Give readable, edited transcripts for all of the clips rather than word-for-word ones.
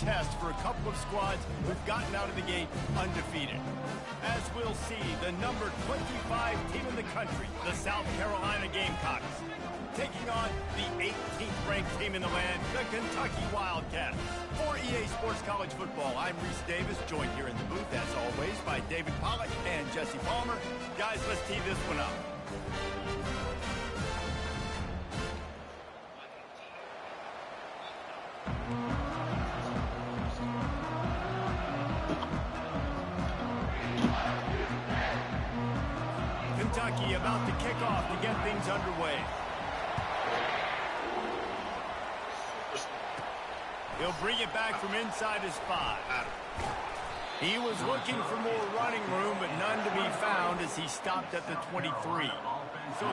test for a couple of squads who've gotten out of the gate undefeated. As we'll see, the number 25 team in the country, the South Carolina Gamecocks, taking on the 18th ranked team in the land, the Kentucky Wildcats. For EA Sports College Football, I'm Reese Davis, joined here in the booth, as always, by David Pollack and Jesse Palmer. Guys, let's tee this one up. Kentucky about to kick off to get things underway. He'll bring it back from inside his 5. He was looking for more running room, but none to be found as he stopped at the 23. So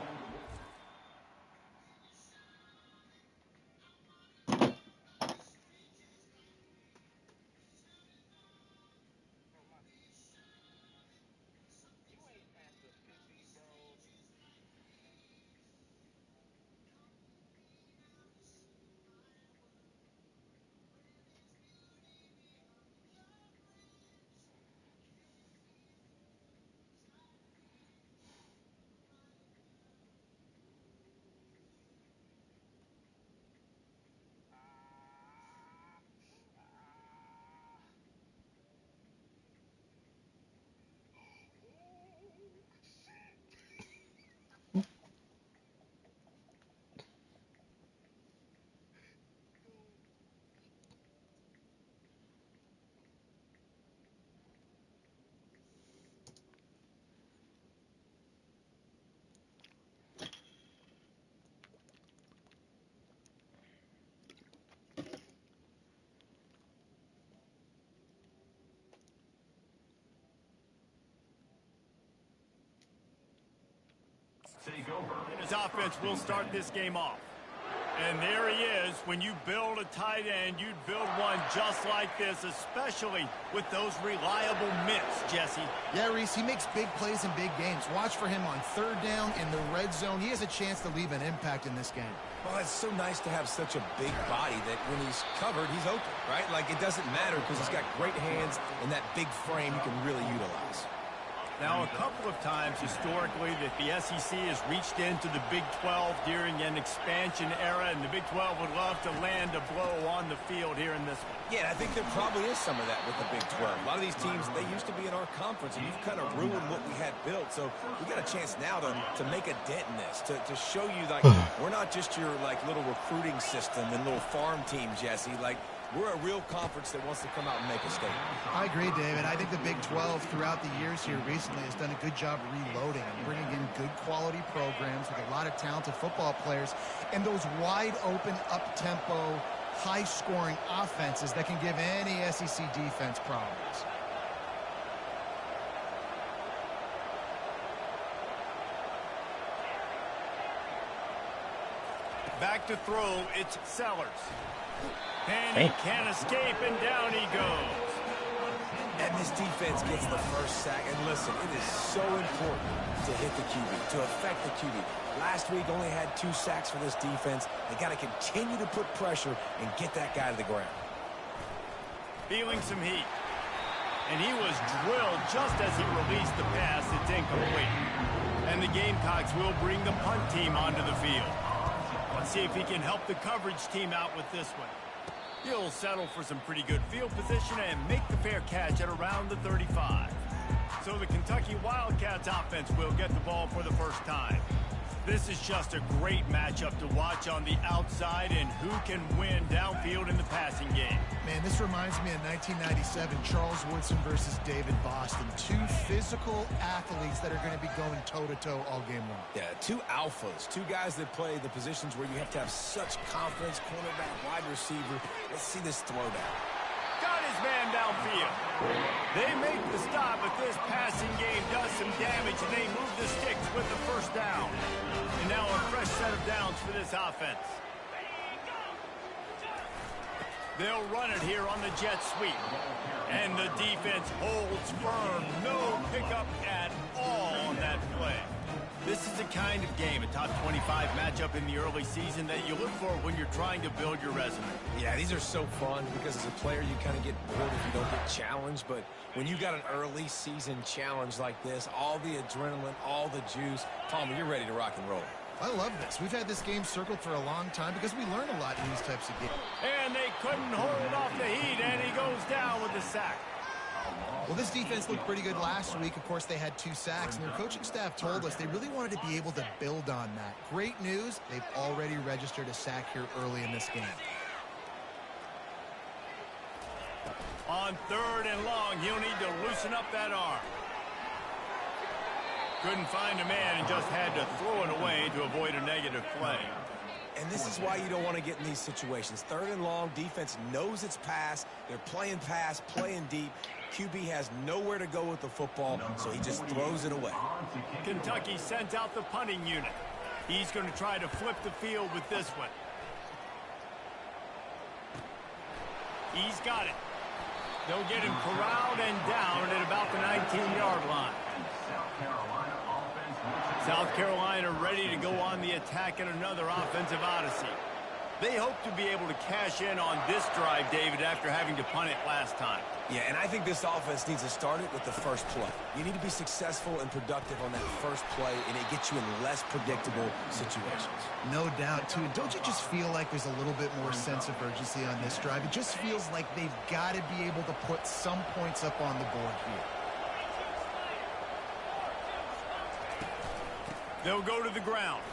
his offense will start this game off. And there he is. When you build a tight end, you'd build one just like this, especially with those reliable mitts, Jesse. Yeah, Reese, he makes big plays in big games. Watch for him on third down in the red zone. He has a chance to leave an impact in this game. Well, it's so nice to have such a big body that when he's covered, he's open, right? Like, it doesn't matter because he's got great hands and that big frame he can really utilize. Now, a couple of times historically that the SEC has reached into the Big 12 during an expansion era, and the Big 12 would love to land a blow on the field here in this one. Yeah, I think there probably is some of that with the Big 12. A lot of these teams, they used to be in our conference, and you've kind of ruined what we had built. So we got a chance now to make a dent in this, to show you, like, we're not just your, like, little recruiting system and little farm team, Jesse. Like, we're a real conference that wants to come out and make a statement. I agree, David. I think the Big 12 throughout the years here recently has done a good job reloading and bringing in good quality programs with a lot of talented football players and those wide open, up-tempo, high-scoring offenses that can give any SEC defense problems. Back to throw, it's Sellers. And he can't escape, and down he goes. And this defense gets the first sack. And listen, it is so important to hit the QB, to affect the QB. Last week only had 2 sacks for this defense. They got to continue to put pressure and get that guy to the ground. Feeling some heat. And he was drilled just as he released the pass. It's incomplete. And the Gamecocks will bring the punt team onto the field. Let's see if he can help the coverage team out with this one. He'll settle for some pretty good field position and make the fair catch at around the 35. So the Kentucky Wildcats offense will get the ball for the first time. This is just a great matchup to watch on the outside and who can win downfield in the passing game. Man, this reminds me of 1997, Charles Woodson versus David Boston. 2 physical athletes that are going to be going toe-to-toe all game long. Yeah, 2 alphas, 2 guys that play the positions where you have to have such confidence, cornerback, wide receiver. Let's see this throwdown. Got his man downfield. They make the stop, but this passing game does some damage, and they move the sticks with the first down. And now a fresh set of downs for this offense. They'll run it here on the jet sweep. And the defense holds firm. No pickup at all on that play. This is the kind of game, a top 25 matchup in the early season, that you look for when you're trying to build your resume. Yeah, these are so fun because as a player, you kind of get bored if you don't get challenged. But when you got an early season challenge like this, all the adrenaline, all the juice, Palmer, you're ready to rock and roll. I love this. We've had this game circled for a long time because we learn a lot in these types of games. And they couldn't hold off the heat, and he goes down with the sack. Well, this defense looked pretty good last week. Of course, they had 2 sacks, and their coaching staff told us they really wanted to be able to build on that. Great news, they've already registered a sack here early in this game. On 3rd and long, he'll need to loosen up that arm. Couldn't find a man and just had to throw it away to avoid a negative play. And this is why you don't want to get in these situations. 3rd and long, defense knows it's pass. They're playing pass, playing deep. QB has nowhere to go with the football, so he just throws it away. Kentucky sends out the punting unit. He's going to try to flip the field with this one. He's got it. They'll get him corralled and down at about the 19-yard line. South Carolina ready to go on the attack in another offensive odyssey. They hope to be able to cash in on this drive, David, after having to punt it last time. Yeah, and I think this offense needs to start it with the first play. You need to be successful and productive on that first play, and it gets you in less predictable situations. No doubt, too. Don't you just feel like there's a little bit more sense of urgency on this drive? It just feels like they've got to be able to put some points up on the board here. They'll go to the ground.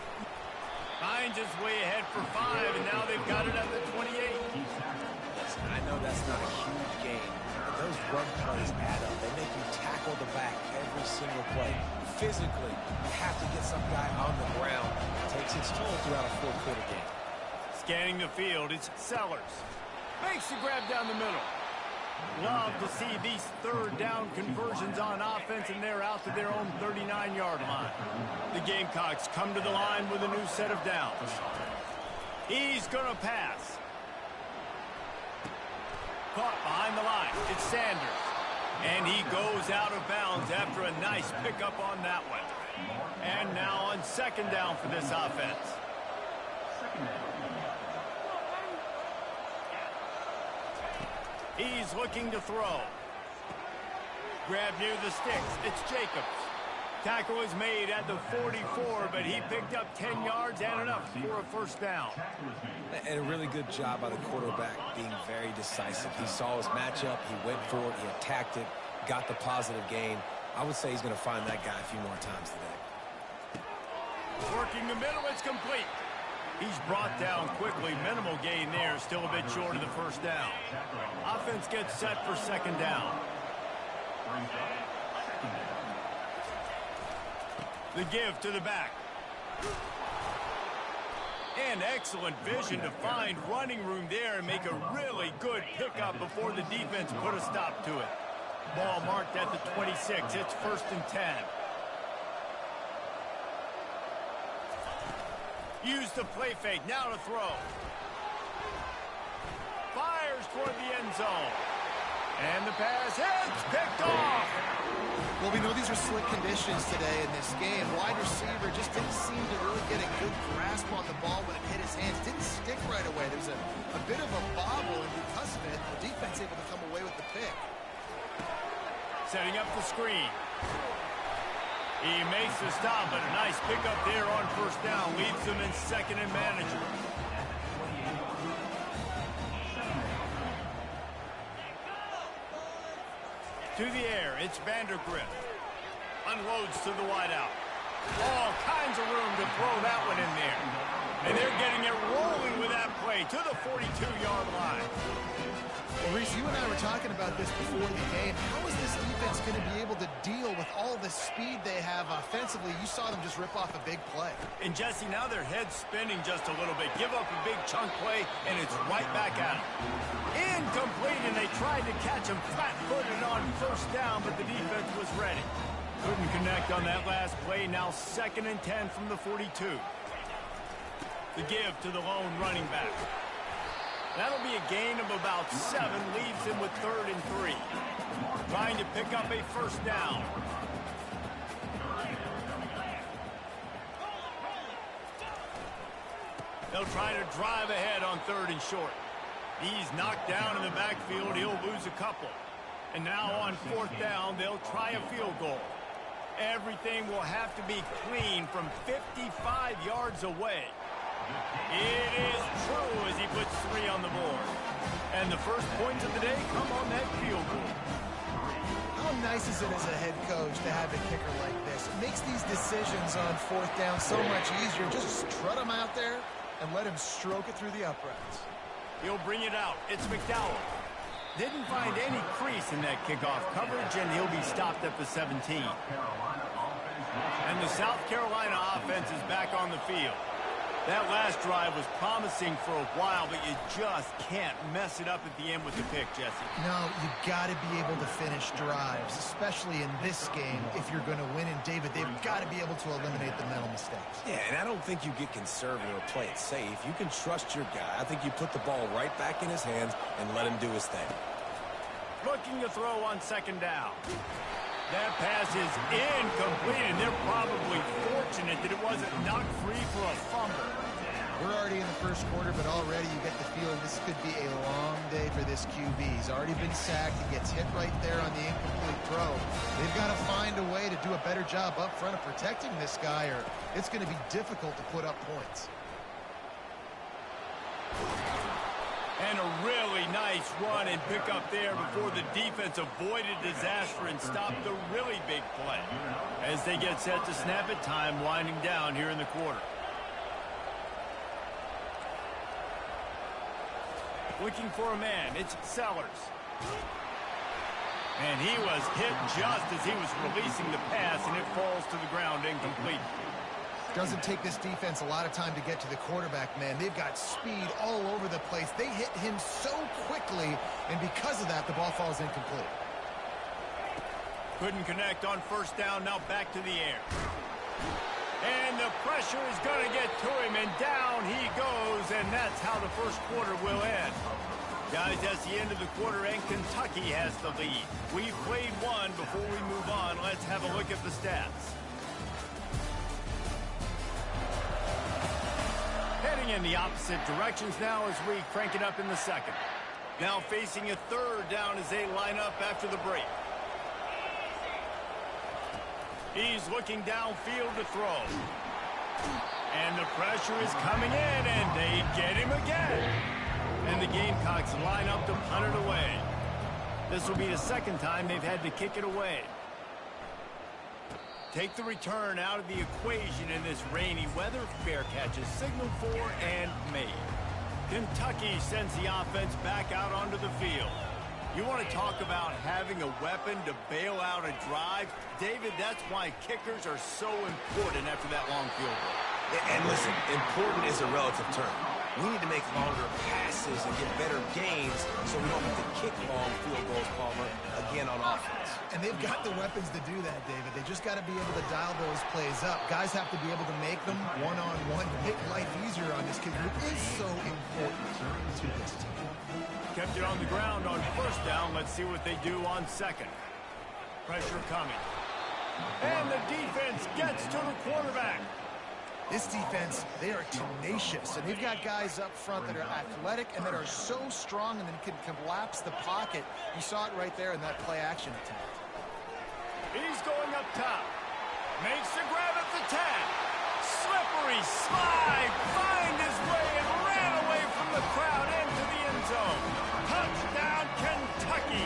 Hines is way ahead for 5, and now they've got it at the 28. Listen, I know that's not a huge game, but those run plays add up. They make you tackle the back every single play. Physically, you have to get some guy on the ground. It takes its toll throughout a 4-quarter game. Scanning the field, it's Sellers. Makes the grab down the middle. Love to see these 3rd down conversions on offense, and they're out to their own 39-yard line. The Gamecocks come to the line with a new set of downs. He's going to pass. Caught behind the line. It's Sanders. And he goes out of bounds after a nice pickup on that one. And now on 2nd down for this offense. He's looking to throw. Grab near the sticks. It's Jacobs. Tackle is made at the 44, but he picked up 10 yards and enough for a 1st down. And a really good job by the quarterback being very decisive. He saw his matchup. He went for it. He attacked it. Got the positive gain. I would say he's going to find that guy a few more times today. Working the middle. It's complete. He's brought down quickly. Minimal gain there. Still a bit short of the 1st down. Offense gets set for 2nd down. The give to the back. And excellent vision to find running room there and make a really good pickup before the defense put a stop to it. Ball marked at the 26. It's 1st and 10. Use the play fake. Now to throw. Fires toward the end zone. And the pass hits. Picked off. Well, we know these are slick conditions today in this game. Wide receiver just didn't seem to really get a good grasp on the ball when it hit his hands. Didn't stick right away. There's a bit of a bobble, and because of it, the defense able to come away with the pick. Setting up the screen. He makes the stop, but a nice pickup there on 1st down. Leaves them in 2nd and manageable. To the air, it's Vandergrift. Unloads to the wideout. All kinds of room to throw that one in there. And they're getting it rolling with that play to the 42-yard line. Well, Reese, you and I were talking about this before the game. How is this defense going to be able to deal with all the speed they have offensively? You saw them just rip off a big play. And, Jesse, now their head's spinning just a little bit. Give up a big chunk play, and it's right back at them. Incomplete, and they tried to catch him flat-footed on 1st down, but the defense was ready. Couldn't connect on that last play. Now 2nd and 10 from the 42. The give to the lone running back. That'll be a gain of about 7, leaves him with 3rd and 3. Trying to pick up a 1st down. They'll try to drive ahead on 3rd and short. He's knocked down in the backfield. He'll lose a couple. And now on 4th down, they'll try a field goal. Everything will have to be clean from 55 yards away. It is true as he puts 3 on the board. And the first points of the day come on that field goal. How nice is it as a head coach to have a kicker like this? It makes these decisions on 4th down so much easier. Just strut him out there and let him stroke it through the uprights. He'll bring it out. It's McDowell. Didn't find any crease in that kickoff coverage, and he'll be stopped at the 17. And the South Carolina offense is back on the field. That last drive was promising for a while, but you just can't mess it up at the end with the pick, Jesse. No, you got to be able to finish drives, especially in this game. If you're going to win, and David, they've got to be able to eliminate the mental mistakes. Yeah, and I don't think you get conservative or play it safe. You can trust your guy. I think you put the ball right back in his hands and let him do his thing. Looking to throw on 2nd down. That pass is incomplete, and they're probably fortunate that it wasn't knocked free for a fumble. We're already in the first quarter, but already you get the feeling this could be a long day for this QB. He's already been sacked. He gets hit right there on the incomplete throw. They've got to find a way to do a better job up front of protecting this guy, or it's going to be difficult to put up points. And a really nice run and pick up there before the defense avoided disaster and stopped the really big play. As they get set to snap it, time winding down here in the quarter. Looking for a man, it's Sellers. And he was hit just as he was releasing the pass, and it falls to the ground incomplete. Doesn't take this defense a lot of time to get to the quarterback, man. They've got speed all over the place. They hit him so quickly, and because of that, the ball falls incomplete. Couldn't connect on 1st down, now back to the air. And the pressure is going to get to him, and down he goes, and that's how the first quarter will end. Guys, that's the end of the quarter, and Kentucky has the lead. We've played one. Before we move on, let's have a look at the stats. Heading in the opposite directions now as we crank it up in the 2nd. Now facing a 3rd down as they line up after the break. He's looking downfield to throw. And the pressure is coming in, and they get him again. And the Gamecocks line up to punt it away. This will be the 2nd time they've had to kick it away. Take the return out of the equation in this rainy weather. Fair catch is signaled for and made. Kentucky sends the offense back out onto the field. You want to talk about having a weapon to bail out a drive? David, that's why kickers are so important after that long field goal. And listen, important is a relative term. We need to make longer passes and get better gains so we don't have to kick long field goals, Palmer, again on offense. And they've got the weapons to do that, David. They just got to be able to dial those plays up. Guys have to be able to make them one-on-one to make life easier on this kid, which is so important to this team. Kept it on the ground on 1st down. Let's see what they do on 2nd. Pressure coming. And the defense gets to the quarterback. This defense, they are tenacious, and they've got guys up front that are athletic and that are so strong and then can collapse the pocket. You saw it right there in that play-action attempt. He's going up top. Makes the grab at the 10. Slippery slide. Find his way and ran away from the crowd into the end zone. Touchdown, Kentucky.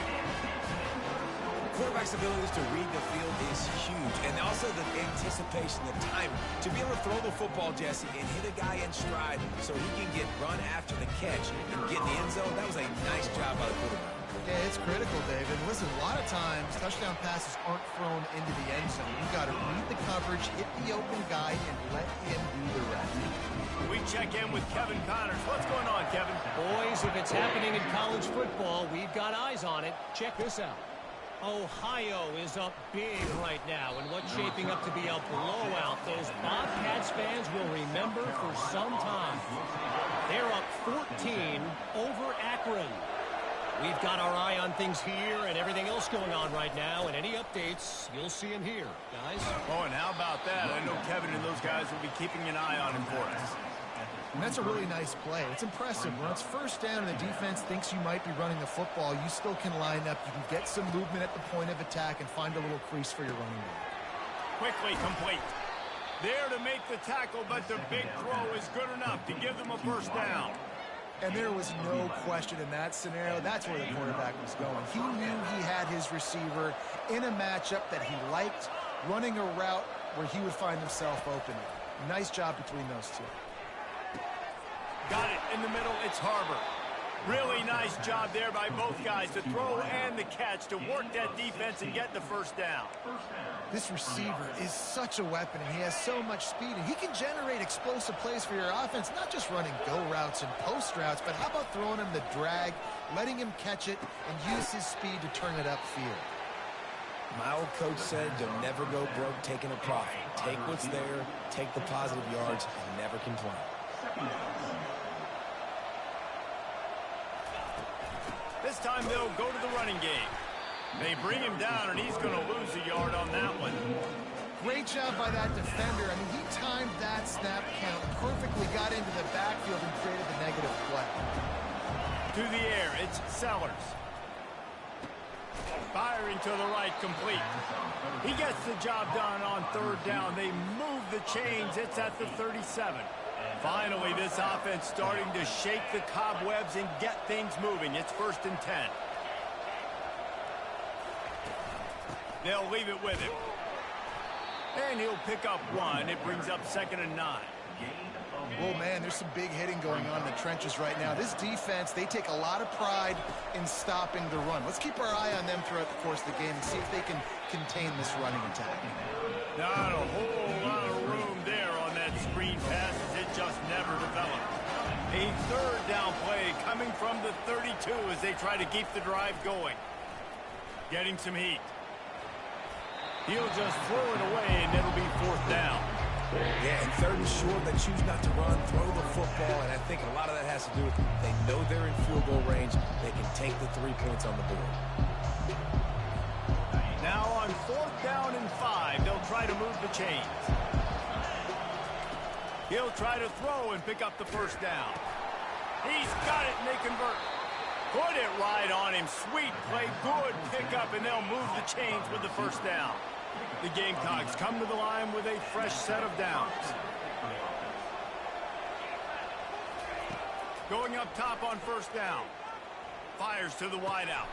Quarterback's abilities to read the field is huge, and also the anticipation, the time to be able to throw the football, Jesse, and hit a guy in stride so he can get run after the catch and get in the end zone. That was a nice job by the quarterback. Yeah, it's critical, David. Listen, a lot of times touchdown passes aren't thrown into the end zone. You've got to read the coverage, hit the open guy, and let him do the rest. We check in with Kevin Connors. What's going on, Kevin? Boys, if it's happening in college football, we've got eyes on it. Check this out. Ohio is up big right now in what's shaping up to be a blowout those Bobcats fans will remember for some time. They're up 14 over Akron. We've got our eye on things here and everything else going on right now, and any updates, you'll see them here, guys. Oh, and how about that? I know Kevin and those guys will be keeping an eye on him for us. And that's a really nice play. It's impressive. When it's first down and the defense thinks you might be running the football, you still can line up. You can get some movement at the point of attack and find a little crease for your running back. Quickly complete. There to make the tackle, but the big throw is good enough to give them a first down. And there was no question in that scenario. That's where the quarterback was going. He knew he had his receiver in a matchup that he liked, running a route where he would find himself open. Nice job between those two. Got it in the middle. It's Harbor. Really nice job there by both guys to throw and the catch to work that defense and get the first down. This receiver is such a weapon, and he has so much speed, and he can generate explosive plays for your offense, not just running go routes and post routes, but how about throwing him the drag, letting him catch it, and use his speed to turn it upfield. My old coach said you'll never go broke taking a profit. Take what's there, take the positive yards, and never complain. This time they'll go to the running game. They bring him down, and he's going to lose a yard on that one. Great job by that defender. I mean, he timed that snap count perfectly, got into the backfield, and created the negative play. To the air, it's Sellers. Firing to the right, complete. He gets the job done on third down. They move the chains. It's at the 37. Finally, this offense starting to shake the cobwebs and get things moving. It's 1st and 10. They'll leave it with him. And he'll pick up one. It brings up 2nd and 9. Well, man, there's some big hitting going on in the trenches right now. This defense, they take a lot of pride in stopping the run. Let's keep our eye on them throughout the course of the game and see if they can contain this running attack. Not a whole lot of room there on that screen pass as it just never developed. A 3rd down play coming from the 32 as they try to keep the drive going. Getting some heat. He'll just throw it away, and it'll be 4th down. Yeah, and 3rd and short, they choose not to run, throw the football, and I think a lot of that has to do with they know they're in field goal range. They can take the 3 points on the board. Now on 4th down and 5, they'll try to move the chains. He'll try to throw and pick up the first down. He's got it, and they convert. Put it right on him. Sweet play, good pickup, and they'll move the chains with the first down. The Gamecocks come to the line with a fresh set of downs. Going up top on 1st down. Fires to the wideout.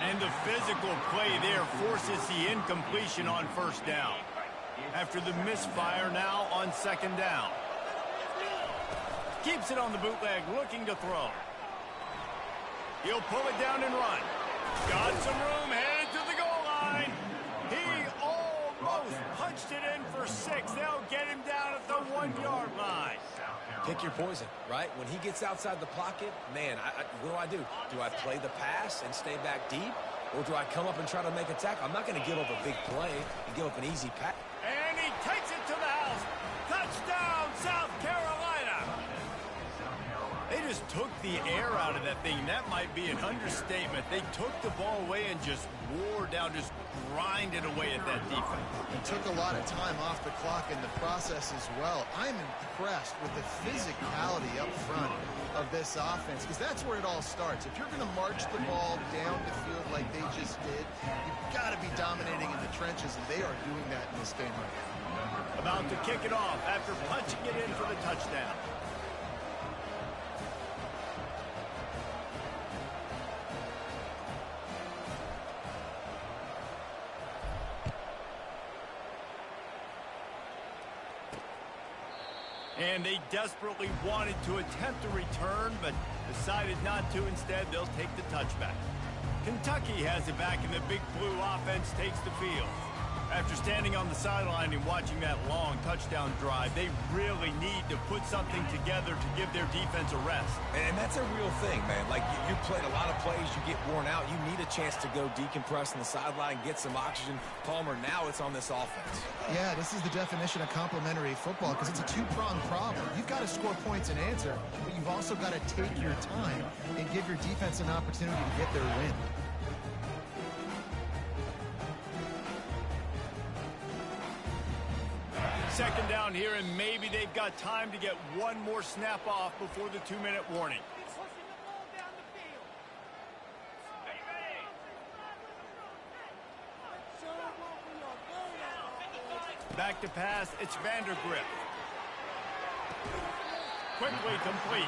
And the physical play there forces the incompletion on 1st down. After the misfire now on 2nd down. Keeps it on the bootleg, looking to throw. He'll pull it down and run. Got some room, headed to the goal line. He almost punched it in for 6. They'll get him down at the 1-yard line. Pick your poison, right? When he gets outside the pocket, man, what do? Do I play the pass and stay back deep? Or do I come up and try to make a tackle? I'm not going to give up a big play and give up an easy pass. And he takes it to the house. Touchdown, South Carolina. They just took the air out of that thing. That might be an understatement. They took the ball away and just wore down, just grinded away at that defense. It took a lot of time off the clock in the process as well. I'm impressed with the physicality up front of this offense because that's where it all starts. If you're going to march the ball down the field like they just did, you've got to be dominating in the trenches, and they are doing that in this game right now. About to kick it off after punching it in for the touchdown. And they desperately wanted to attempt a return, but decided not to. Instead, they'll take the touchback. Kentucky has it back, and the Big Blue offense takes the field. After standing on the sideline and watching that long touchdown drive, they really need to put something together to give their defense a rest. And that's a real thing, man. Like, you played a lot of plays, you get worn out. You need a chance to go decompress on the sideline, get some oxygen. Palmer, now it's on this offense. Yeah, this is the definition of complementary football because it's a two-pronged problem. You've got to score points and answer, but you've also got to take your time and give your defense an opportunity to get their win. second down here, and maybe they've got time to get one more snap off before the 2-minute warning. Back to pass, it's Vandergrift. Quickly complete.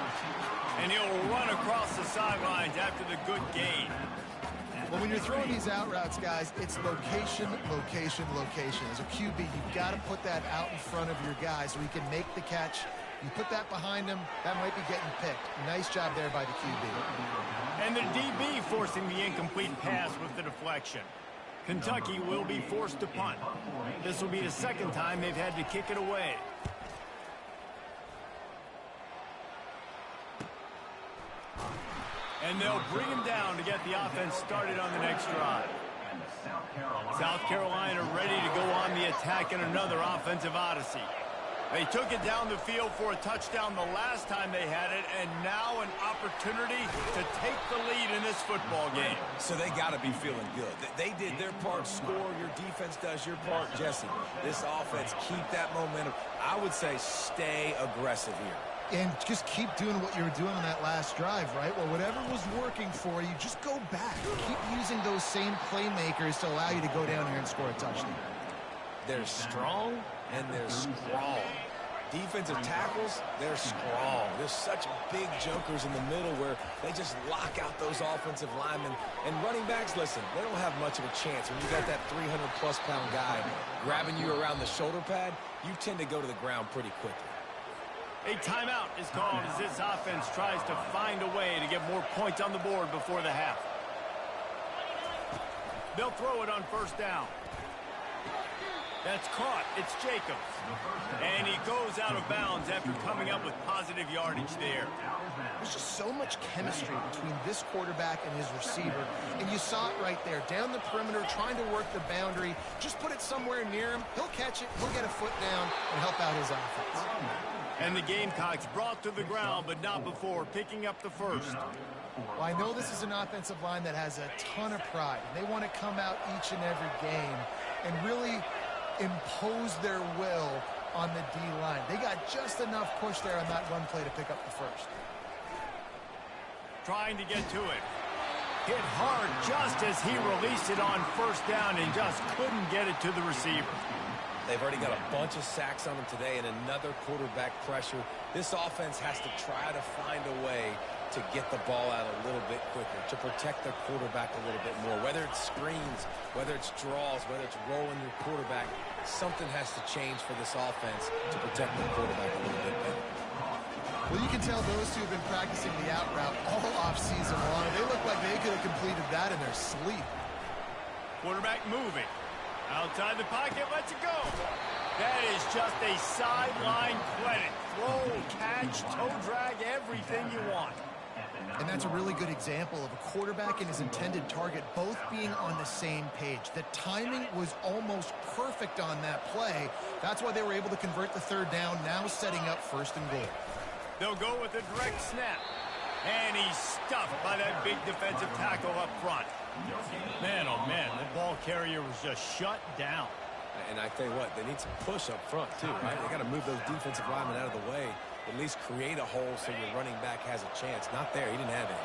And he'll run across the sidelines after the good gain. Well, when you're throwing these out routes, guys, it's location, location, location. As a QB, you've got to put that out in front of your guy so he can make the catch. You put that behind him, that might be getting picked. Nice job there by the QB. And the DB forcing the incomplete pass with the deflection. Kentucky will be forced to punt. This will be the second time they've had to kick it away. And they'll bring him down to get the offense started on the next drive. South Carolina ready to go on the attack in another offensive odyssey. They took it down the field for a touchdown the last time they had it, and now an opportunity to take the lead in this football game. So they got to be feeling good. They did their part, score. Your defense does your part, Jesse. This offense, keep that momentum. I would say stay aggressive here. And just keep doing what you were doing on that last drive, right? Well, whatever was working for you, just go back. Keep using those same playmakers to allow you to go down here and score a touchdown. They're strong and they're strong. Defensive tackles, they're strong. There's such big jokers in the middle where they just lock out those offensive linemen. And running backs, listen, they don't have much of a chance. When you got that 300-plus pound guy grabbing you around the shoulder pad, you tend to go to the ground pretty quickly. A timeout is called as this offense tries to find a way to get more points on the board before the half. They'll throw it on first down. That's caught. It's Jacobs. And he goes out of bounds after coming up with positive yardage there. There's just so much chemistry between this quarterback and his receiver. And you saw it right there. Down the perimeter, trying to work the boundary. Just put it somewhere near him. He'll catch it. He'll get a foot down and help out his offense. And the Gamecocks brought to the ground, but not before picking up the first. Well, I know this is an offensive line that has a ton of pride. They want to come out each and every game and really impose their will on the D-line. They got just enough push there on that run play to pick up the first. Trying to get to it. Hit hard just as he released it on first down and just couldn't get it to the receiver. They've already got a bunch of sacks on them today and another quarterback pressure. This offense has to try to find a way to get the ball out a little bit quicker, to protect their quarterback a little bit more. Whether it's screens, whether it's draws, whether it's rolling your quarterback, something has to change for this offense to protect the quarterback a little bit better. Well, you can tell those two have been practicing the out route all offseason long. They look like they could have completed that in their sleep. Quarterback moving. Outside the pocket, lets it go. That is just a sideline credit. Throw, catch, toe drag, everything you want. And that's a really good example of a quarterback and his intended target both being on the same page. The timing was almost perfect on that play. That's why they were able to convert the third down, now setting up first and goal. They'll go with a direct snap. And he's stuffed by that big defensive tackle up front. Man, oh man, the ball carrier was just shut down. And I tell you what, they need some push up front too, right? They got to move those defensive linemen out of the way, at least create a hole so your running back has a chance. Not there, he didn't have it.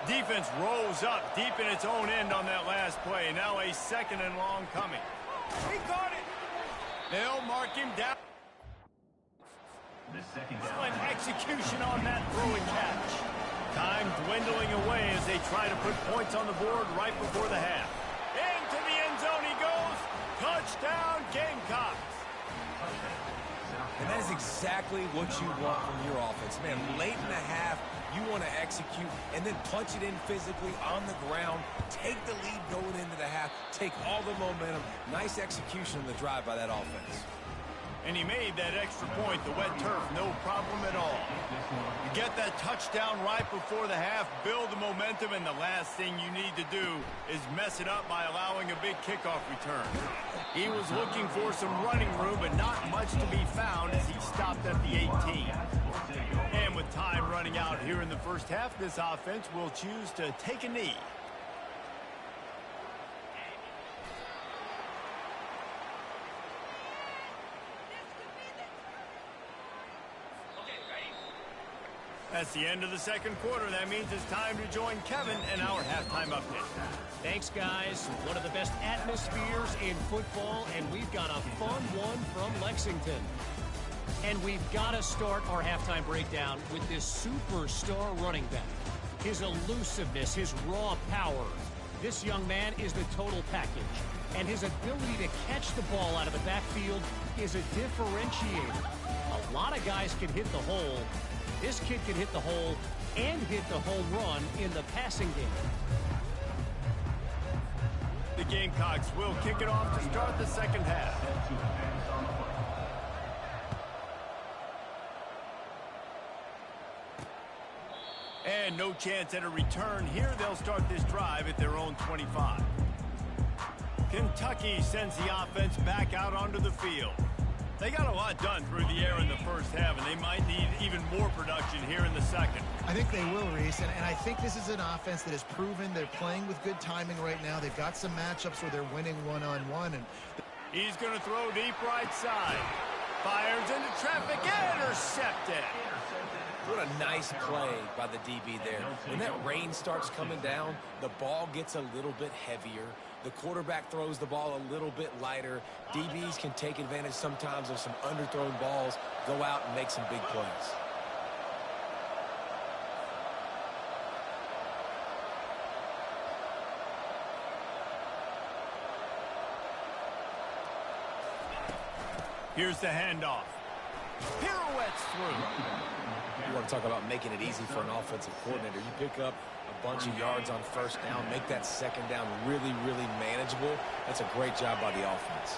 Defense rose up deep in its own end on that last play. Now a second and long coming. He caught it. They'll mark him down. Excellent execution on that throw and catch. Time dwindling away as they try to put points on the board right before the half. Into the end zone he goes. Touchdown, Gamecocks. And that is exactly what you want from your offense. Man, late in the half, you want to execute and then punch it in physically on the ground. Take the lead going into the half. Take all the momentum. Nice execution on the drive by that offense. And he made that extra point, the wet turf, no problem at all. You get that touchdown right before the half, build the momentum, and the last thing you need to do is mess it up by allowing a big kickoff return. He was looking for some running room, but not much to be found as he stopped at the 18. And with time running out here in the first half, this offense will choose to take a knee. That's the end of the second quarter. That means it's time to join Kevin in our halftime update. Thanks, guys. One of the best atmospheres in football, and we've got a fun one from Lexington. And we've got to start our halftime breakdown with this superstar running back. His elusiveness, his raw power. This young man is the total package. And his ability to catch the ball out of the backfield is a differentiator. A lot of guys can hit the hole. This kid can hit the hole and hit the home run in the passing game. The Gamecocks will kick it off to start the second half. And no chance at a return here. They'll start this drive at their own 25. Kentucky sends the offense back out onto the field. They got a lot done through the air in the first half, and they might need even more production here in the second. I think they will, Reese, and I think this is an offense that has proven they're playing with good timing right now. They've got some matchups where they're winning one-on-one. And he's going to throw deep right side. Fires into traffic, intercepted. What a nice play by the DB there. When that rain starts coming down, the ball gets a little bit heavier. The quarterback throws the ball a little bit lighter. DBs can take advantage sometimes of some underthrown balls, go out and make some big plays. Here's the handoff. Pirouettes through. You want to talk about making it easy for an offensive coordinator. You pick up a bunch of yards on first down, make that second down really, really manageable. That's a great job by the offense.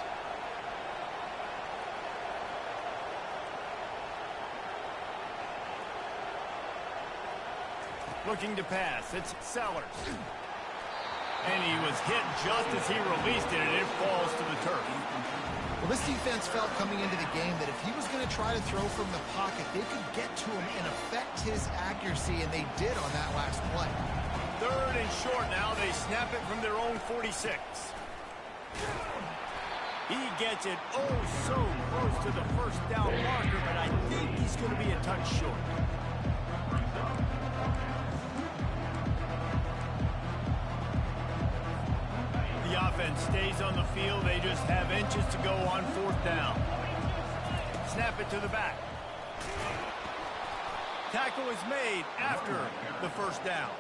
Looking to pass. It's Sellers. And he was hit just as he released it, and it falls to the turf. well, this defense felt coming into the game that if he was going to try to throw from the pocket, they could get to him and affect his accuracy, and they did on that last play. Third and short now. They snap it from their own 46. He gets it so close to the first down marker, but I think he's going to be a touch short. The offense stays on the field. They just have inches to go on fourth down. Snap it to the back. Tackle is made after the first down.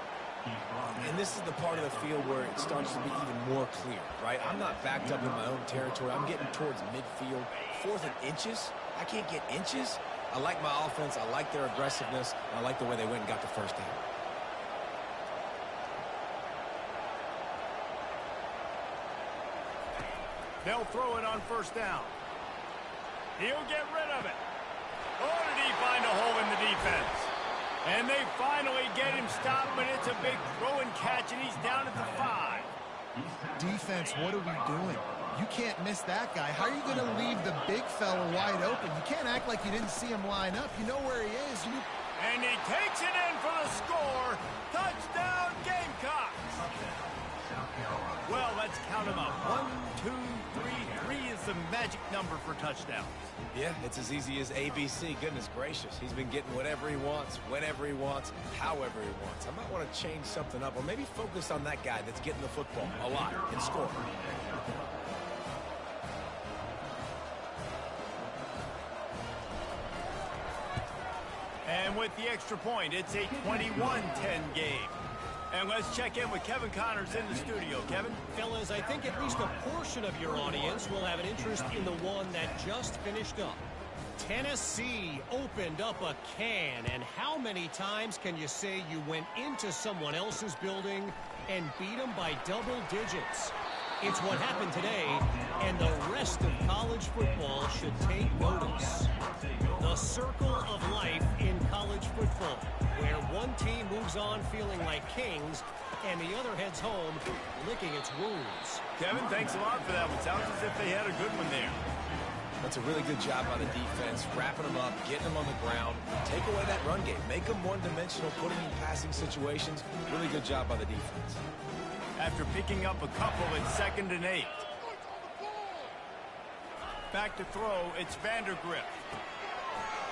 And this is the part of the field where it starts to be even more clear, right? I'm not backed up in my own territory. I'm getting towards midfield. Fourth and inches. I can't get inches. I like my offense. I like their aggressiveness. And I like the way they went and got the first down. They'll throw it on first down. He'll get rid of it. Oh, did he find a hole in the defense? And they finally get him stopped, but it's a big throw and catch, and he's down at the 5. Defense, what are we doing? You can't miss that guy. How are you going to leave the big fella wide open? You can't act like you didn't see him line up. You know where he is. And he takes it in for the score. Touchdown, Gamecocks. Well, let's count them up. 1, 2, 3. 3 is the magic number for touchdowns. Yeah, it's as easy as ABC. Goodness gracious. He's been getting whatever he wants, whenever he wants, however he wants. I might want to change something up or maybe focus on that guy that's getting the football a lot and scoring. And with the extra point, it's a 21-10 game. And let's check in with Kevin Connors in the studio. Kevin? Fellas, I think at least a portion of your audience will have an interest in the one that just finished up. Tennessee opened up a can, and how many times can you say you went into someone else's building and beat them by double digits? It's what happened today, and the rest of college football should take notice. The circle of life in college football, where one team moves on feeling like kings, and the other heads home licking its wounds. Kevin, thanks a lot for that one. Sounds as if they had a good one there. That's a really good job by the defense, wrapping them up, getting them on the ground. Take away that run game. Make them one-dimensional, put them in passing situations. Really good job by the defense. After picking up a couple, it's 2nd and 8. Back to throw, it's Vandergrift.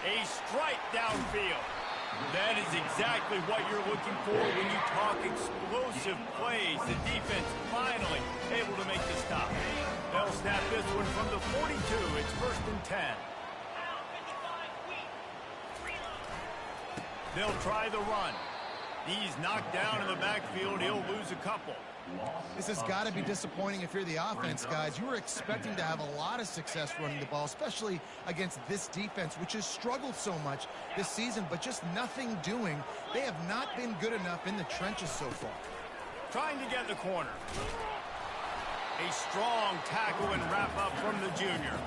A strike downfield. That is exactly what you're looking for when you talk explosive plays. The defense finally able to make the stop. They'll snap this one from the 42. It's 1st and 10. They'll try the run. He's knocked down in the backfield. He'll lose a couple. This has got to be disappointing if you're the offense, guys. You were expecting to have a lot of success running the ball, especially against this defense, which has struggled so much this season, but just nothing doing. They have not been good enough in the trenches so far. Trying to get the corner. A strong tackle and wrap up from the junior.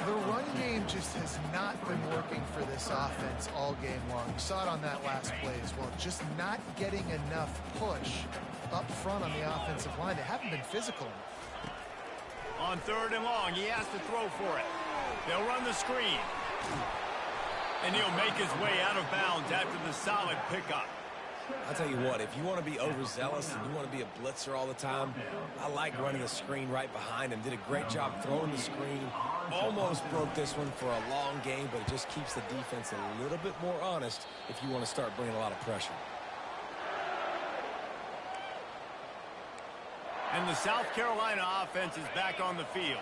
The run game just has not been working for this offense all game long. We saw it on that last play as well. Just not getting enough push up front on the offensive line. They haven't been physical. On 3rd and long, he has to throw for it. They'll run the screen. And he'll make his way out of bounds after the solid pickup. I'll tell you what, if you want to be overzealous and you want to be a blitzer all the time, I like running a screen right behind him. Did a great job throwing the screen. Almost broke this one for a long game, but it just keeps the defense a little bit more honest if you want to start bringing a lot of pressure. And the South Carolina offense is back on the field.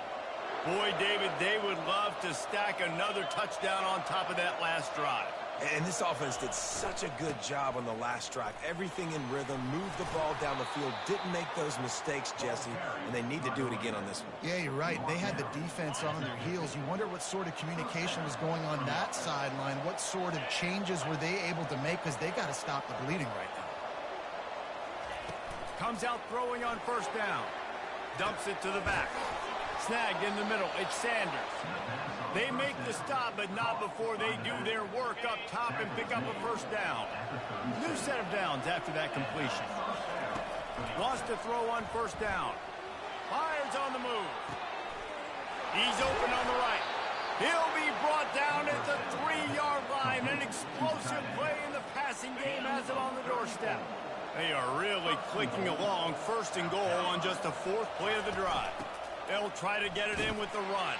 Boy, David, they would love to stack another touchdown on top of that last drive. And this offense did such a good job on the last drive. Everything in rhythm, moved the ball down the field, didn't make those mistakes, Jesse, and they need to do it again on this one. Yeah, you're right. They had the defense on their heels. You wonder what sort of communication was going on that sideline. What sort of changes were they able to make, because they got to stop the bleeding right now. Comes out throwing on 1st down. Dumps it to the back. Snagged in the middle. It's Sanders. They make the stop, but not before they do their work up top and pick up a 1st down. New set of downs after that completion. Wants to throw on 1st down. Fires on the move. He's open on the right. He'll be brought down at the 3-yard line. An explosive play in the passing game has it on the doorstep. They are really clicking along. 1st and goal on just the 4th play of the drive. They'll try to get it in with the run.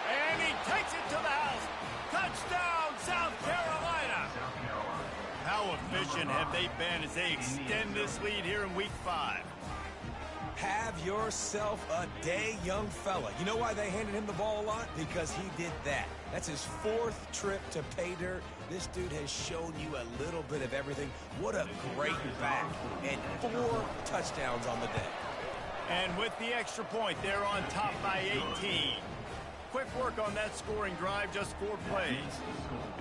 And he takes it to the house. Touchdown, South Carolina. How efficient have they been as they extend this lead here in Week 5? Have yourself a day, young fella. You know why they handed him the ball a lot? Because he did that. That's his 4th trip to pay dirt. This dude has shown you a little bit of everything. What a great back. And 4 touchdowns on the day. And with the extra point, they're on top by 18. Quick work on that scoring drive, just 4 plays.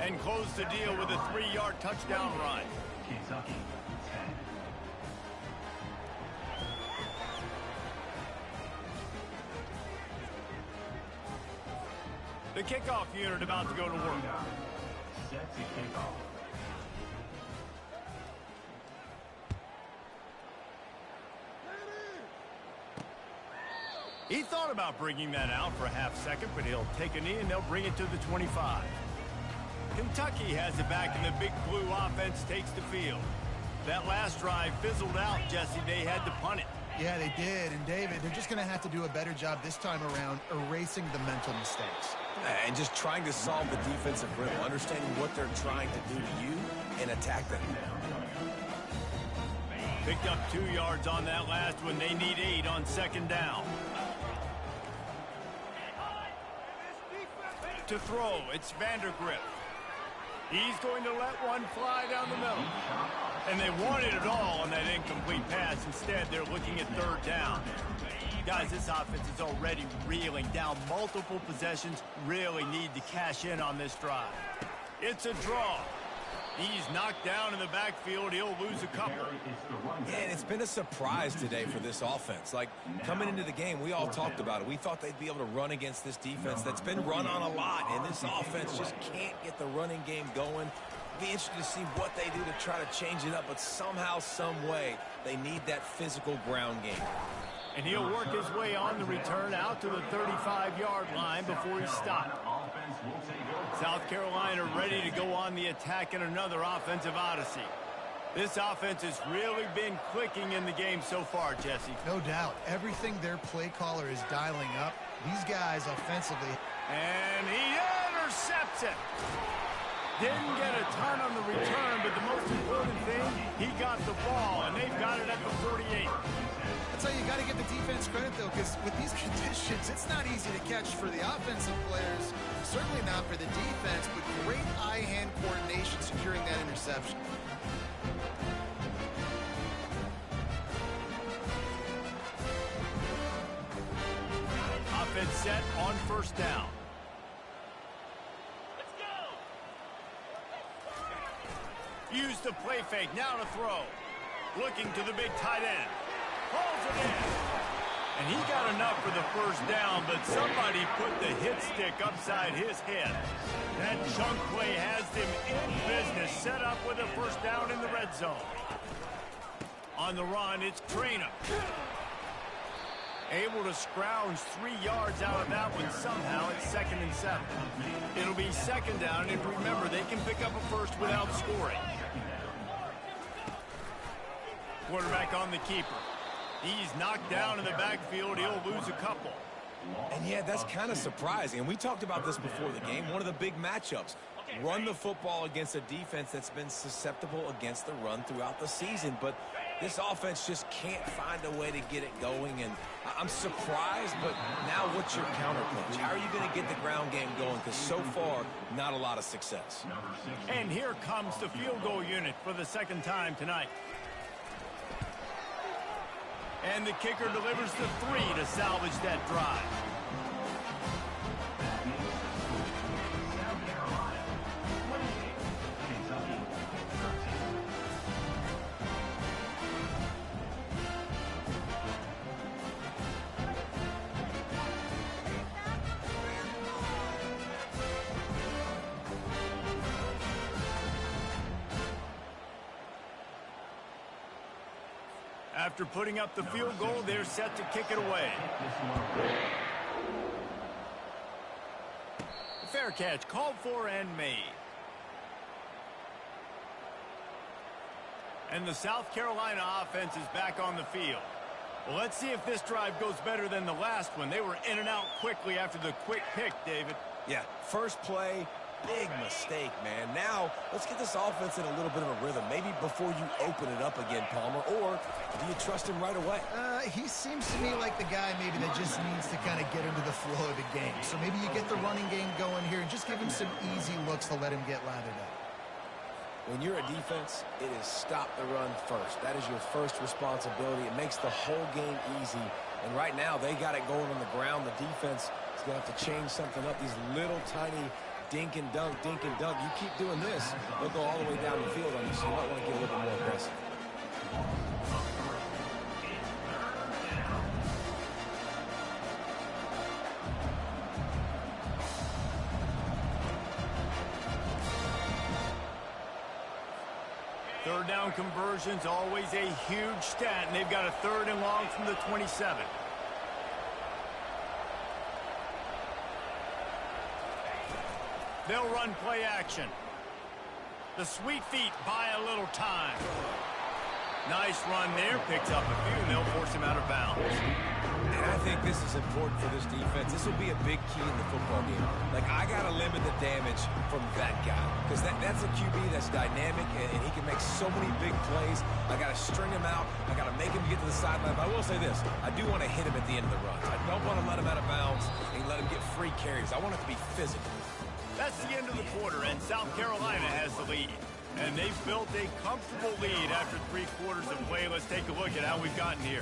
And close the deal with a 3-yard touchdown run. Kentucky 10. The kickoff unit about to go to work. Set to kick off. He thought about bringing that out for a half second, but he'll take a knee and they'll bring it to the 25. Kentucky has it back and the big blue offense takes the field. That last drive fizzled out, Jesse. They had to punt it. Yeah, they did. And, David, they're just going to have to do a better job this time around erasing the mental mistakes. And just trying to solve the defensive riddle, understanding what they're trying to do to you and attack them. Picked up 2 yards on that last one. They need 8 on 2nd down. To throw, it's Vandergrift. He's going to let one fly down the middle. And they wanted it all on that incomplete pass. Instead, they're looking at 3rd down. Guys, this offense is already reeling down multiple possessions. Really need to cash in on this drive. It's a draw. He's knocked down in the backfield. He'll lose a couple. Yeah, and it's been a surprise today for this offense. Like, coming into the game, we all talked about it. We thought they'd be able to run against this defense that's been run on a lot, and this offense just can't get the running game going. Be interested to see what they do to try to change it up, but somehow, some way, they need that physical ground game. And he'll work his way on the return out to the 35-yard line before he's stopped. South Carolina ready to go on the attack in another offensive odyssey. This offense has really been clicking in the game so far, Jesse. No doubt. Everything their play caller is dialing up, these guys offensively. And he intercepts it. Didn't get a ton on the return, but the most important thing, he got the ball, and they've got it at the 48. That's how you got to give the defense credit, though, because with these conditions, it's not easy to catch for the offensive players, certainly not for the defense, but great eye-hand coordination securing that interception. Offense set on first down. Use the play fake, now to throw. Looking to the big tight end. Pulls it in. And he got enough for the first down, but somebody put the hit stick upside his head. That chunk play has them in business, set up with a first down in the red zone. On the run, it's Trainer. Able to scrounge 3 yards out of that one somehow. It's 2nd and 7. It'll be second down, and remember, they can pick up a first without scoring. Quarterback on the keeper. He's knocked down in the backfield. He'll lose a couple. And yeah, that's kind of surprising. And we talked about this before the game. One of the big matchups. Run the football against a defense that's been susceptible against the run throughout the season. But this offense just can't find a way to get it going. And I'm surprised, but now what's your counterpunch? How are you going to get the ground game going? Because so far, not a lot of success. And here comes the field goal unit for the second time tonight. And the kicker delivers the 3 to salvage that drive. After putting up the field goal, they're set to kick it away. Fair catch, called for and made. And the South Carolina offense is back on the field. Well, let's see if this drive goes better than the last one. They were in and out quickly after the quick pick, David. Yeah, first play, big mistake, man. Now, let's get this offense in a little bit of a rhythm. Maybe before you open it up again, Palmer, or do you trust him right away? He seems to me like the guy maybe that just needs to kind of get into the flow of the game. So maybe you get the running game going here and just give him some easy looks to let him get lathered up. When you're a defense, it is stop the run first. That is your first responsibility. It makes the whole game easy. And right now, they got it going on the ground. The defense is going to have to change something up. These little tiny dink and dunk, dink and dunk. You keep doing this, they'll go all the way down the field on you, so you might want to get a little bit more aggressive. Third down conversions, always a huge stat, and they've got a 3rd and long from the 27. They'll run play action. The sweet feet buy a little time. Nice run there, picks up a few, and they'll force him out of bounds. And I think this is important for this defense. This will be a big key in the football game. Like, I got to limit the damage from that guy. Because that's a QB that's dynamic, and he can make so many big plays. I got to string him out. I got to make him get to the sideline. But I will say this. I do want to hit him at the end of the runs. I don't want to let him out of bounds and let him get free carries. I want it to be physical. That's the end of the quarter, and South Carolina has the lead. And they've built a comfortable lead after 3 quarters of play. Let's take a look at how we've gotten here.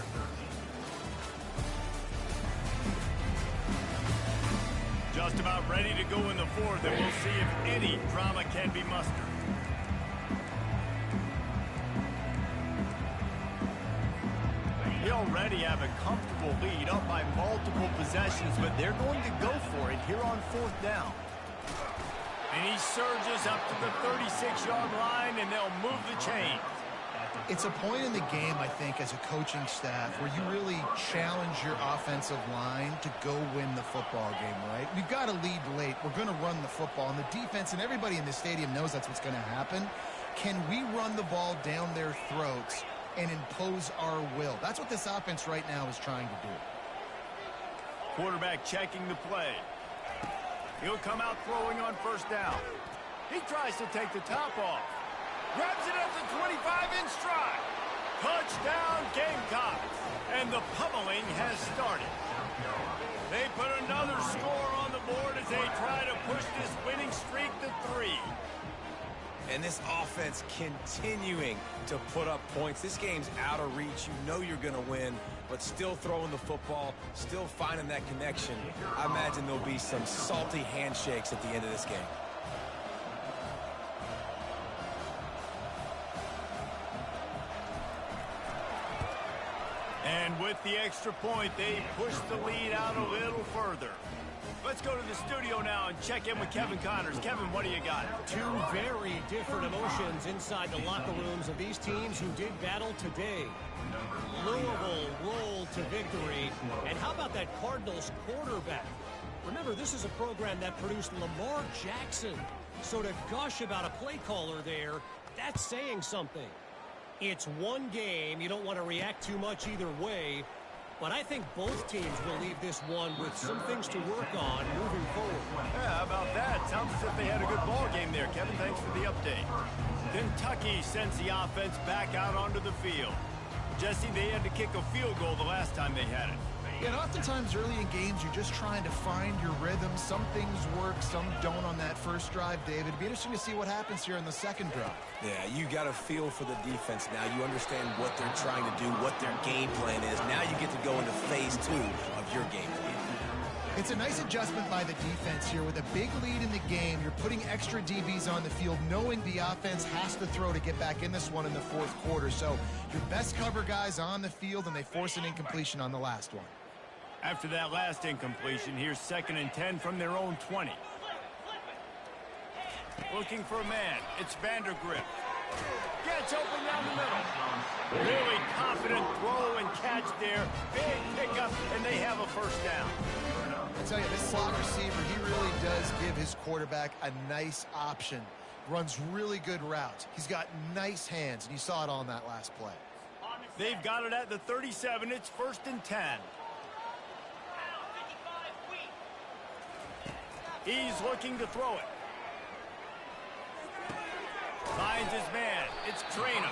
Just about ready to go in the 4th, and we'll see if any drama can be mustered. They already have a comfortable lead, up by multiple possessions, but they're going to go for it here on 4th down. And he surges up to the 36-yard line, and they'll move the chain. It's a point in the game, I think, as a coaching staff, where you really challenge your offensive line to go win the football game, right? We've got to lead late. We're going to run the football. And the defense and everybody in the stadium knows that's what's going to happen. Can we run the ball down their throats and impose our will? That's what this offense right now is trying to do. Quarterback checking the play. He'll come out throwing on first down. He tries to take the top off. Grabs it at the 25 in stride. Touchdown Gamecocks. And the pummeling has started. They put another score on the board as they try to push this winning streak to 3. And this offense continuing to put up points. This game's out of reach. You know you're going to win, but still throwing the football, still finding that connection. I imagine there'll be some salty handshakes at the end of this game. And with the extra point, they push the lead out a little further. Let's go to the studio now and check in with Kevin Connors. Kevin, what do you got? Two very different emotions inside the locker rooms of these teams who did battle today. Louisville rolled to victory. And how about that Cardinals quarterback? Remember, this is a program that produced Lamar Jackson. So to gush about a play caller there, that's saying something. It's one game. You don't want to react too much either way. But I think both teams will leave this one with some things to work on moving forward. Yeah, how about that? Sounds as if they had a good ball game there. Kevin, thanks for the update. Kentucky sends the offense back out onto the field. Jesse, they had to kick a field goal the last time they had it. Yeah, and oftentimes early in games, you're just trying to find your rhythm. Some things work, some don't on that first drive, David. It'd be interesting to see what happens here in the second drive. Yeah, you got a feel for the defense now. You understand what they're trying to do, what their game plan is. Now you get to go into phase 2 of your game plan. It's a nice adjustment by the defense here. With a big lead in the game, you're putting extra DBs on the field, knowing the offense has to throw to get back in this one in the fourth quarter. So your best cover guys on the field, and they force an incompletion on the last one. After that last incompletion, here's 2nd and 10 from their own 20. Looking for a man. It's Vandergrift. Gets open down the middle. Really confident throw and catch there. Big pickup, and they have a first down. I tell you, this slot receiver, he really does give his quarterback a nice option. Runs really good routes. He's got nice hands, and you saw it on that last play. They've got it at the 37. It's 1st and 10. He's looking to throw it. Finds his man. It's Trainer.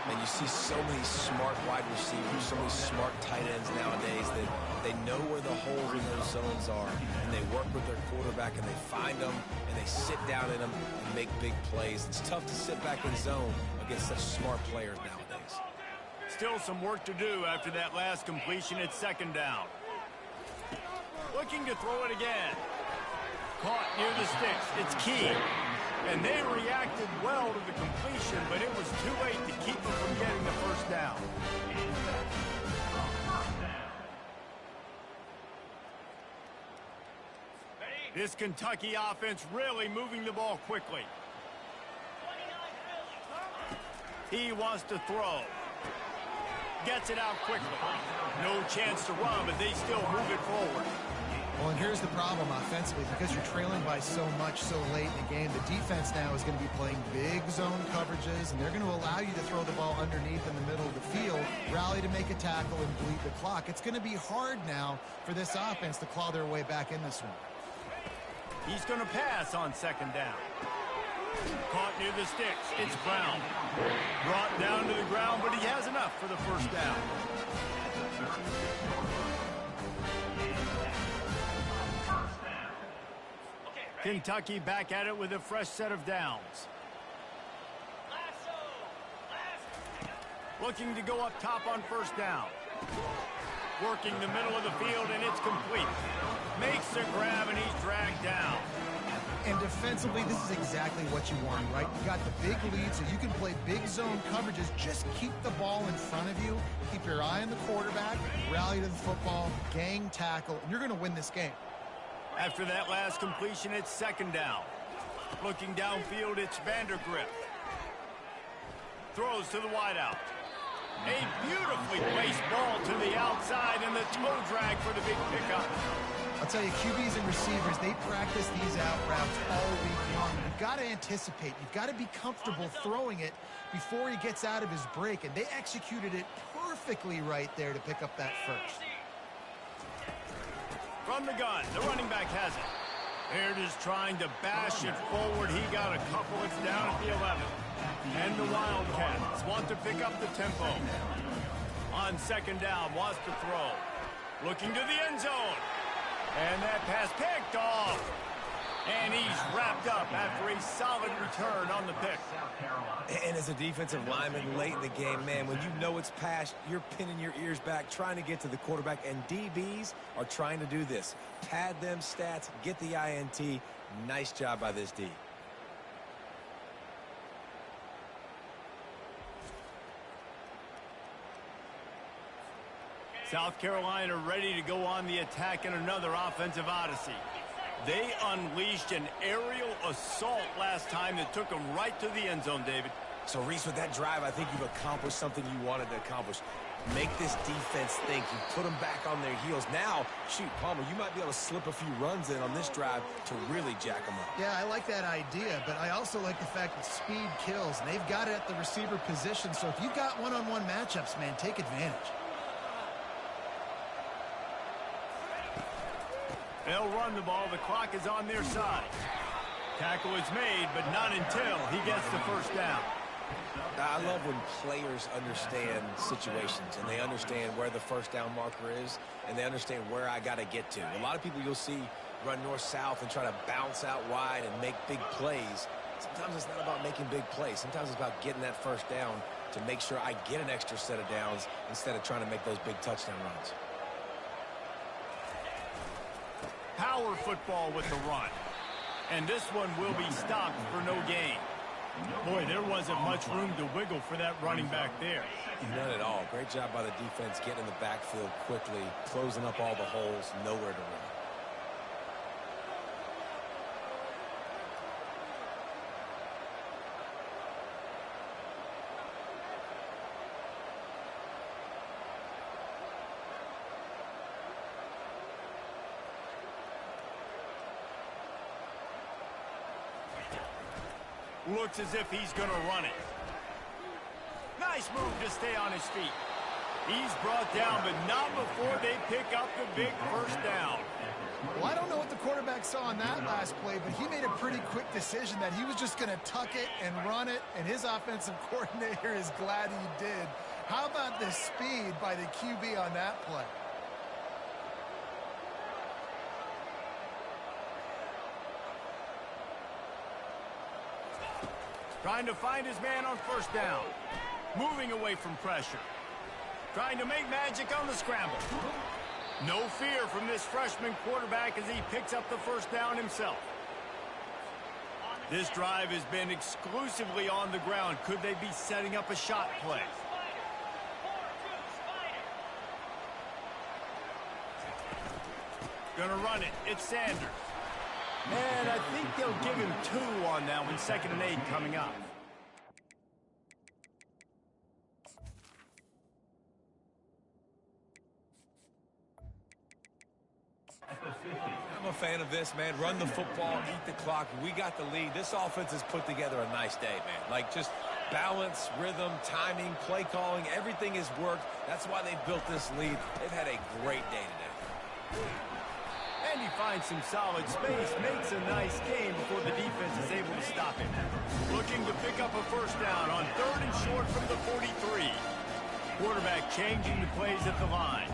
And you see so many smart wide receivers, so many smart tight ends nowadays that they know where the holes in those zones are, and they work with their quarterback, and they find them, and they sit down in them and make big plays. It's tough to sit back in zone against such smart players nowadays. Still some work to do after that last completion. It's 2nd down. Looking to throw it again. Caught near the sticks. It's Key. And they reacted well to the completion, but it was too late to keep them from getting the first down. This Kentucky offense really moving the ball quickly. He wants to throw. Gets it out quickly. No chance to run, but they still move it forward. Well, and here's the problem offensively. Because you're trailing by so much so late in the game, the defense now is going to be playing big zone coverages, and they're going to allow you to throw the ball underneath in the middle of the field, rally to make a tackle, and bleed the clock. It's going to be hard now for this offense to claw their way back in this one. He's going to pass on 2nd down. Caught near the sticks. It's Brown. Brought down to the ground, but he has enough for the first down. Kentucky back at it with a fresh set of downs. Looking to go up top on 1st down. Working the middle of the field, and it's complete. Makes a grab, and he's dragged down. And defensively, this is exactly what you want, right? You got the big lead, so you can play big zone coverages. Just keep the ball in front of you. Keep your eye on the quarterback. Rally to the football. Gang tackle. And you're going to win this game. After that last completion, it's 2nd down. Looking downfield, it's Vandergrift. Throws to the wideout. A beautifully placed ball to the outside, and the toe drag for the big pickup. I'll tell you, QBs and receivers, they practice these out routes all week long. You've got to anticipate. You've got to be comfortable throwing it before he gets out of his break, and they executed it perfectly right there to pick up that first. From the gun, the running back has it. They're just trying to bash it forward. He got a couple. It's down at the 11. And the Wildcats want to pick up the tempo. On second down, wants to throw. Looking to the end zone. And that pass picked off. And he's wrapped up after a solid return on the pick. And as a defensive lineman late in the game, man, when you know it's past, you're pinning your ears back, trying to get to the quarterback. And DBs are trying to do this. Pad them stats, get the INT. Nice job by this D. South Carolina ready to go on the attack in another offensive odyssey. They unleashed an aerial assault last time that took them right to the end zone, David. So, Reese, with that drive, I think you've accomplished something you wanted to accomplish. Make this defense think. You put them back on their heels. Now, shoot, Palmer, you might be able to slip a few runs in on this drive to really jack them up. Yeah, I like that idea, but I also like the fact that speed kills. And they've got it at the receiver position, so if you've got one-on-one matchups, man, take advantage. They'll run the ball. The clock is on their side. Tackle is made, but not until he gets the first down. I love when players understand situations and they understand where the first down marker is and they understand where I got to get to. A lot of people you'll see run north-south and try to bounce out wide and make big plays. Sometimes it's not about making big plays. Sometimes it's about getting that first down to make sure I get an extra set of downs instead of trying to make those big touchdown runs. Power football with the run. And this one will be stopped for no gain. Boy, there wasn't much room to wiggle for that running back there. None at all. Great job by the defense getting in the backfield quickly, closing up all the holes, nowhere to run. Looks as if he's going to run it. Nice move to stay on his feet. He's brought down, but not before they pick up the big first down. Well, I don't know what the quarterback saw on that last play, but he made a pretty quick decision that he was just going to tuck it and run it, and his offensive coordinator is glad he did. How about the speed by the QB on that play? Trying to find his man on first down. Moving away from pressure. Trying to make magic on the scramble. No fear from this freshman quarterback as he picks up the first down himself. This drive has been exclusively on the ground. Could they be setting up a shot play? Gonna run it. It's Sanders. And I think they'll give him 2 on that one. 2nd and 8 coming up. I'm a fan of this, man. Run the football, eat the clock. We got the lead. This offense has put together a nice day, man. Like, just balance, rhythm, timing, play calling, everything has worked. That's why they built this lead. They've had a great day today. And he finds some solid space, makes a nice game before the defense is able to stop him. Looking to pick up a first down on 3rd and short from the 43. Quarterback changing the plays at the line.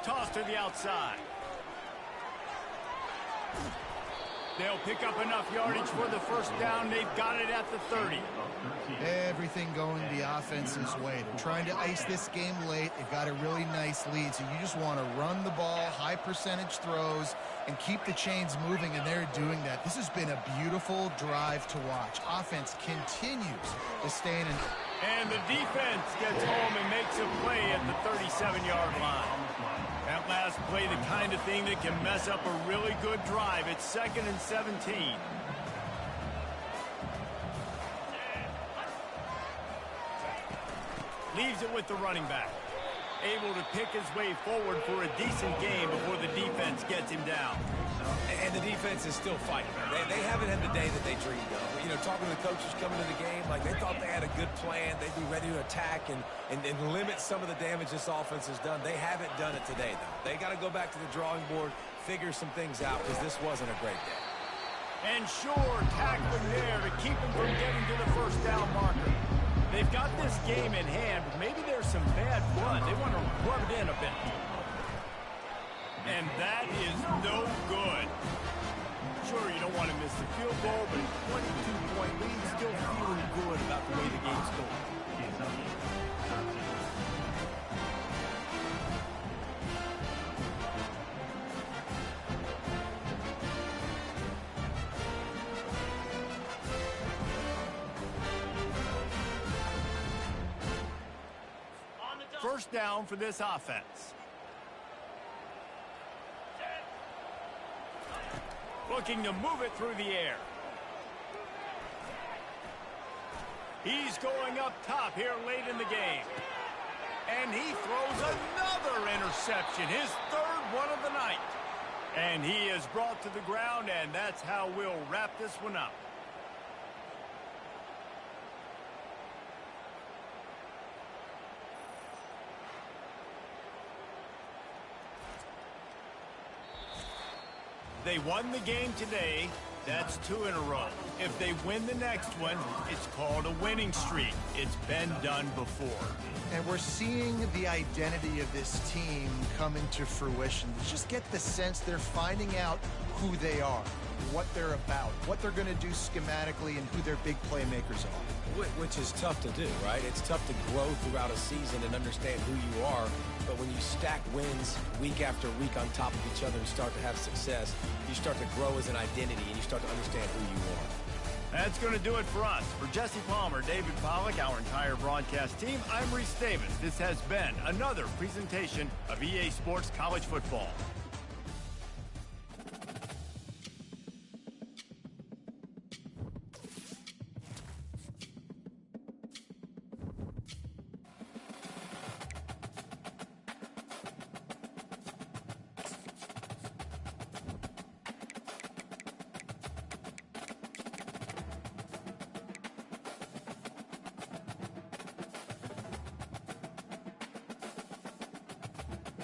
Toss to the outside. They'll pick up enough yardage for the first down. They've got it at the 30. Everything going the offense's way. They're trying to ice this game late. They've got a really nice lead, so you just want to run the ball, high percentage throws, and keep the chains moving, and they're doing that. This has been a beautiful drive to watch. Offense continues to stay in. And the defense gets home and makes a play at the 37-yard line. That last play, the kind of thing that can mess up a really good drive. It's 2nd and 17. Leaves it with the running back. Able to pick his way forward for a decent game before the defense gets him down. And the defense is still fighting. They haven't had the day that they dreamed of. You know, talking to the coaches coming to the game, like they thought they had a good plan. They'd be ready to attack and limit some of the damage this offense has done. They haven't done it today, though. They got to go back to the drawing board, figure some things out, because this wasn't a great day. And sure, tackling there to keep them from getting to the first down marker. They've got this game in hand, but maybe there's some bad blood. They want to rub it in a bit. And that is no good. Sure, you don't want to miss the field goal, but 22-point lead, still feeling good about the way the game's going. First down for this offense. Looking to move it through the air. He's going up top here late in the game. And he throws another interception, his third one of the night. And he is brought to the ground, and that's how we'll wrap this one up. They won the game today. That's 2 in a row. If they win the next one, it's called a winning streak. It's been done before. And we're seeing the identity of this team come into fruition. You just get the sense they're finding out who they are, what they're about, what they're going to do schematically, and who their big playmakers are. Which is tough to do, right? It's tough to grow throughout a season and understand who you are. But when you stack wins week after week on top of each other and start to have success, you start to grow as an identity and you start to understand who you are. That's going to do it for us. For Jesse Palmer, David Pollack, our entire broadcast team, I'm Reese Davis. This has been another presentation of EA Sports College Football.